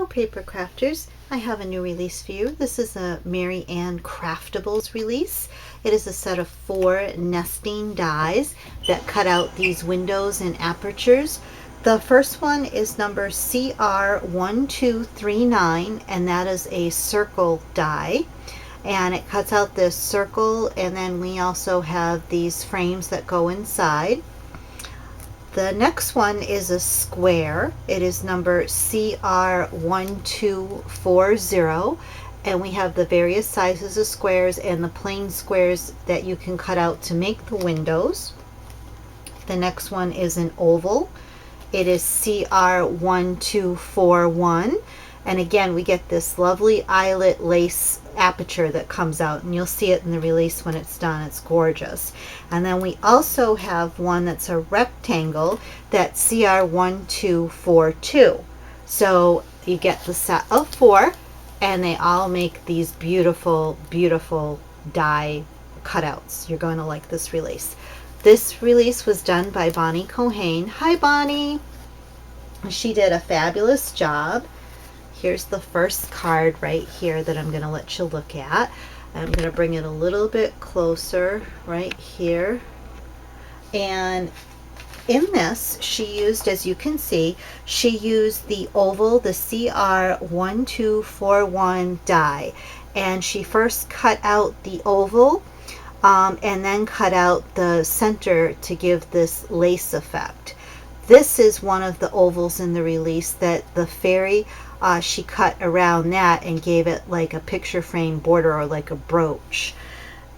Hello paper crafters, I have a new release for you. This is a Marianne Craftables release. It is a set of 4 nesting dies that cut out these windows and apertures. The first one is number CR1239 and that is a circle die. And it cuts out this circle, and then we also have these frames that go inside. The next one is a square. It is number CR1240, and we have the various sizes of squares and the plain squares that you can cut out to make the windows. The next one is an oval. It is CR1241, and again we get this lovely eyelet lace aperture that comes out, and you'll see it in the release when it's done. It's gorgeous. And then we also have one that's a rectangle, that's CR1242. So you get the set of 4, and they all make these beautiful die cutouts. You're going to like this release. This release was done by Bonnie Cohane. Hi Bonnie! She did a fabulous job. Here's the first card right here that I'm going to let you look at. I'm going to bring it a little bit closer right here. And in this, she used, as you can see, she used the oval, the CR1241 die. And she first cut out the oval and then cut out the center to give this lace effect. This is one of the ovals in the release that the fairy she cut around that and gave it like a picture frame border or like a brooch.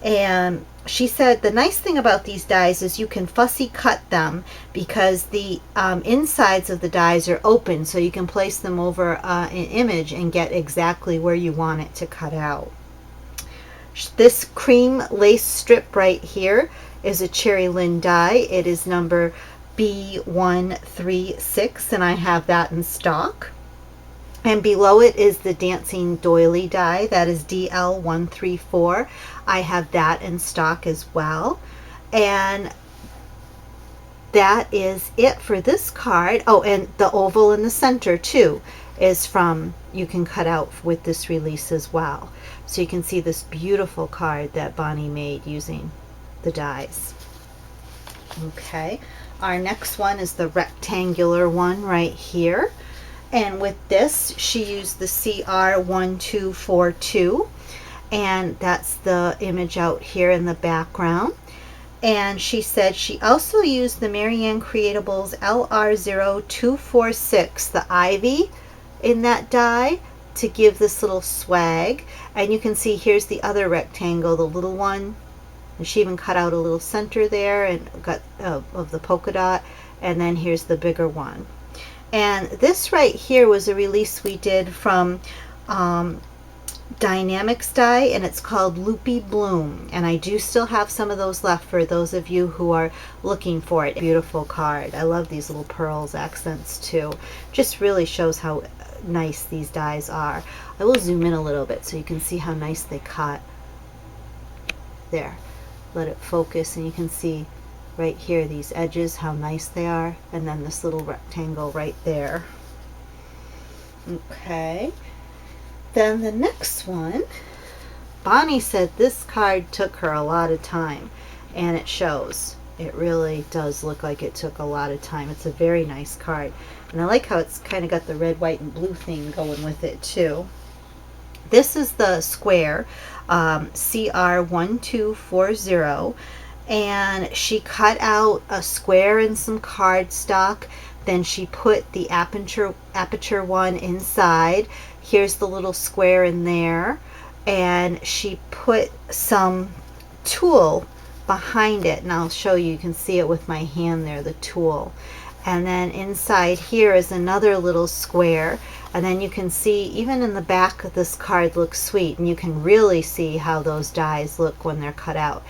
And she said the nice thing about these dies is you can fussy cut them because the insides of the dies are open, so you can place them over an image and get exactly where you want it to cut out. This cream lace strip right here is a cherry lin die. It is number B136, and I have that in stock. And below it is the dancing doily die, that is DL134. I have that in stock as well. And that is it for this card. Oh, and the oval in the center too is from, you can cut out with this release as well. So you can see this beautiful card that Bonnie made using the dies. Okay, our next one is the rectangular one right here. And with this, she used the CR1242, and that's the image out here in the background. And she said she also used the Marianne Craftables LR0246, the ivy in that die, to give this little swag. And you can see here's the other rectangle, the little one. And she even cut out a little center there and got of the polka dot. And then here's the bigger one. And this right here was a release we did from Dynamics die, and it's called Loopy Bloom. And I do still have some of those left for those of you who are looking for it. Beautiful card. I love these little pearls accents too. Just really shows how nice these dies are. I will zoom in a little bit so you can see how nice they cut. There. Let it focus, and you can see right here these edges, how nice they are, and then this little rectangle right there. Okay, then the next one, Bonnie said this card took her a lot of time, and it shows. It really does look like it took a lot of time. It's a very nice card, and I like how it's kind of got the red, white, and blue theme going with it too. This is the square, CR1240, and she cut out a square and some cardstock. Then she put the aperture one inside. Here's the little square in there, and she put some tulle behind it, and I'll show you. You can see it with my hand there, the tulle. And then inside here is another little square, and then you can see even in the back of this card looks sweet, and you can really see how those dies look when they're cut out.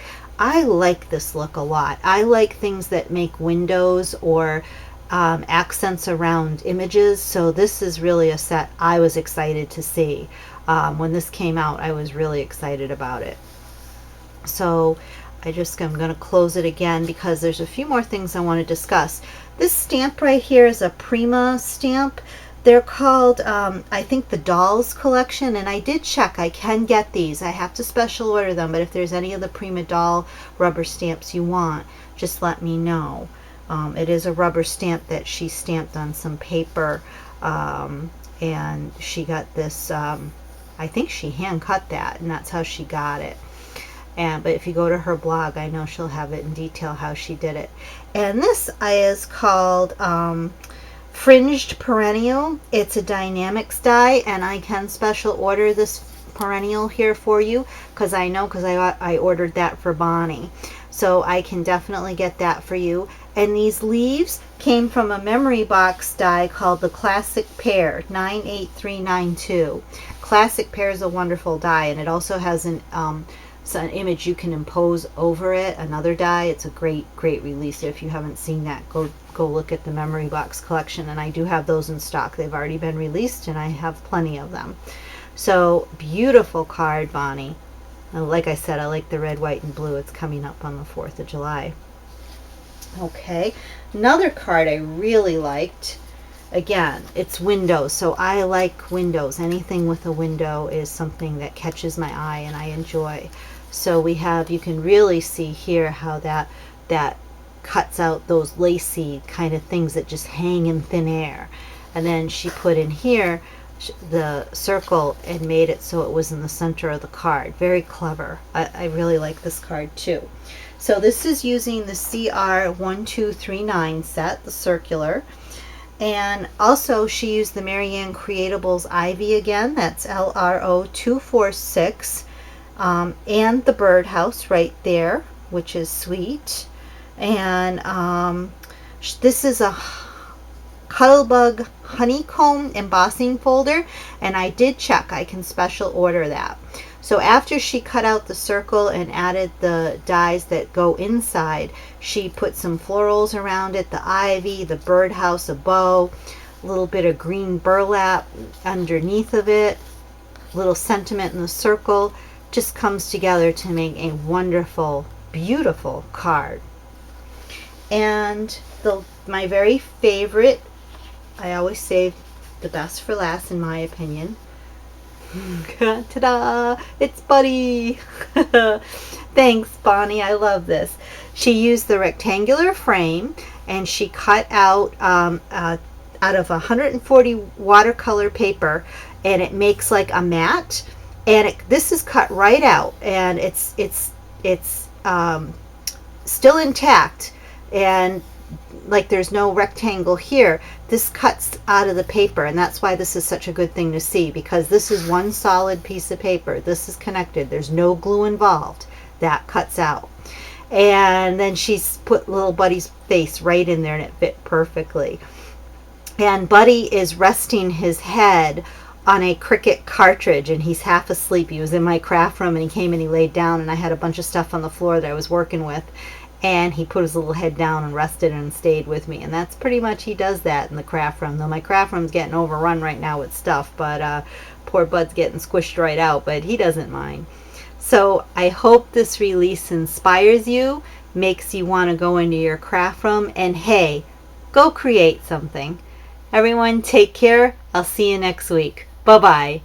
I like this look a lot. I like things that make windows or accents around images, so this is really a set I was excited to see. When this came out, I was really excited about it. So I'm going to close it again because there's a few more things I want to discuss. This stamp right here is a Prima stamp. They're called, I think, the Dolls Collection, and I did check. I can get these. I have to special order them, but if there's any of the Prima Doll rubber stamps you want, just let me know. It is a rubber stamp that she stamped on some paper, and she got this, I think she hand cut that, and that's how she got it. But if you go to her blog, I know she'll have it in detail how she did it. And this is called Fringed Perennial. It's a dynamics die, and I can special order this perennial here for you because I ordered that for Bonnie. So I can definitely get that for you. And these leaves came from a memory box die called the Classic Pear 98392. Classic Pear is a wonderful die, and it also has an image you can impose over it, another die. It's a great release. If you haven't seen that, go look at the memory box collection, and I do have those in stock. They've already been released and I have plenty of them. So beautiful card, Bonnie. Like I said, I like the red, white, and blue. It's coming up on the 4th of July. Okay, another card I really liked. Again, it's windows, so I like windows. Anything with a window is something that catches my eye and I enjoy. So we have, you can really see here how that cuts out those lacy kind of things that just hang in thin air. And then she put in here the circle and made it so it was in the center of the card. Very clever. I really like this card too. So this is using the CR1239 set, the circular. And also she used the Marianne Craftables Ivy again. That's LRO246. And the birdhouse right there, which is sweet. And this is a Cuttlebug honeycomb embossing folder, and I did check. I can special order that. So after she cut out the circle and added the dies that go inside, she put some florals around it, the ivy, the birdhouse, a bow, a little bit of green burlap underneath of it, a little sentiment in the circle. Just comes together to make a wonderful, beautiful card. And my very favorite, I always save the best for last in my opinion. Ta-da! It's Buddy! Thanks, Bonnie. I love this. She used the rectangular frame and she cut out out of 140 watercolor paper, and it makes like a mat. And this is cut right out, and it's still intact, and like there's no rectangle here. This cuts out of the paper, and that's why this is such a good thing to see, because this is one solid piece of paper. This is connected. There's no glue involved. That cuts out. And then she's put little Buddy's face right in there, and it fit perfectly. And Buddy is resting his head on a Cricut cartridge, and he's half asleep. He was in my craft room, and he came and he laid down, and I had a bunch of stuff on the floor that I was working with, and he put his little head down and rested and stayed with me. And that's pretty much, he does that in the craft room. Though my craft room's getting overrun right now with stuff, but poor Bud's getting squished right out, but he doesn't mind. So I hope this release inspires you, makes you want to go into your craft room, and hey, go create something. Everyone, take care. I'll see you next week. Bye-bye.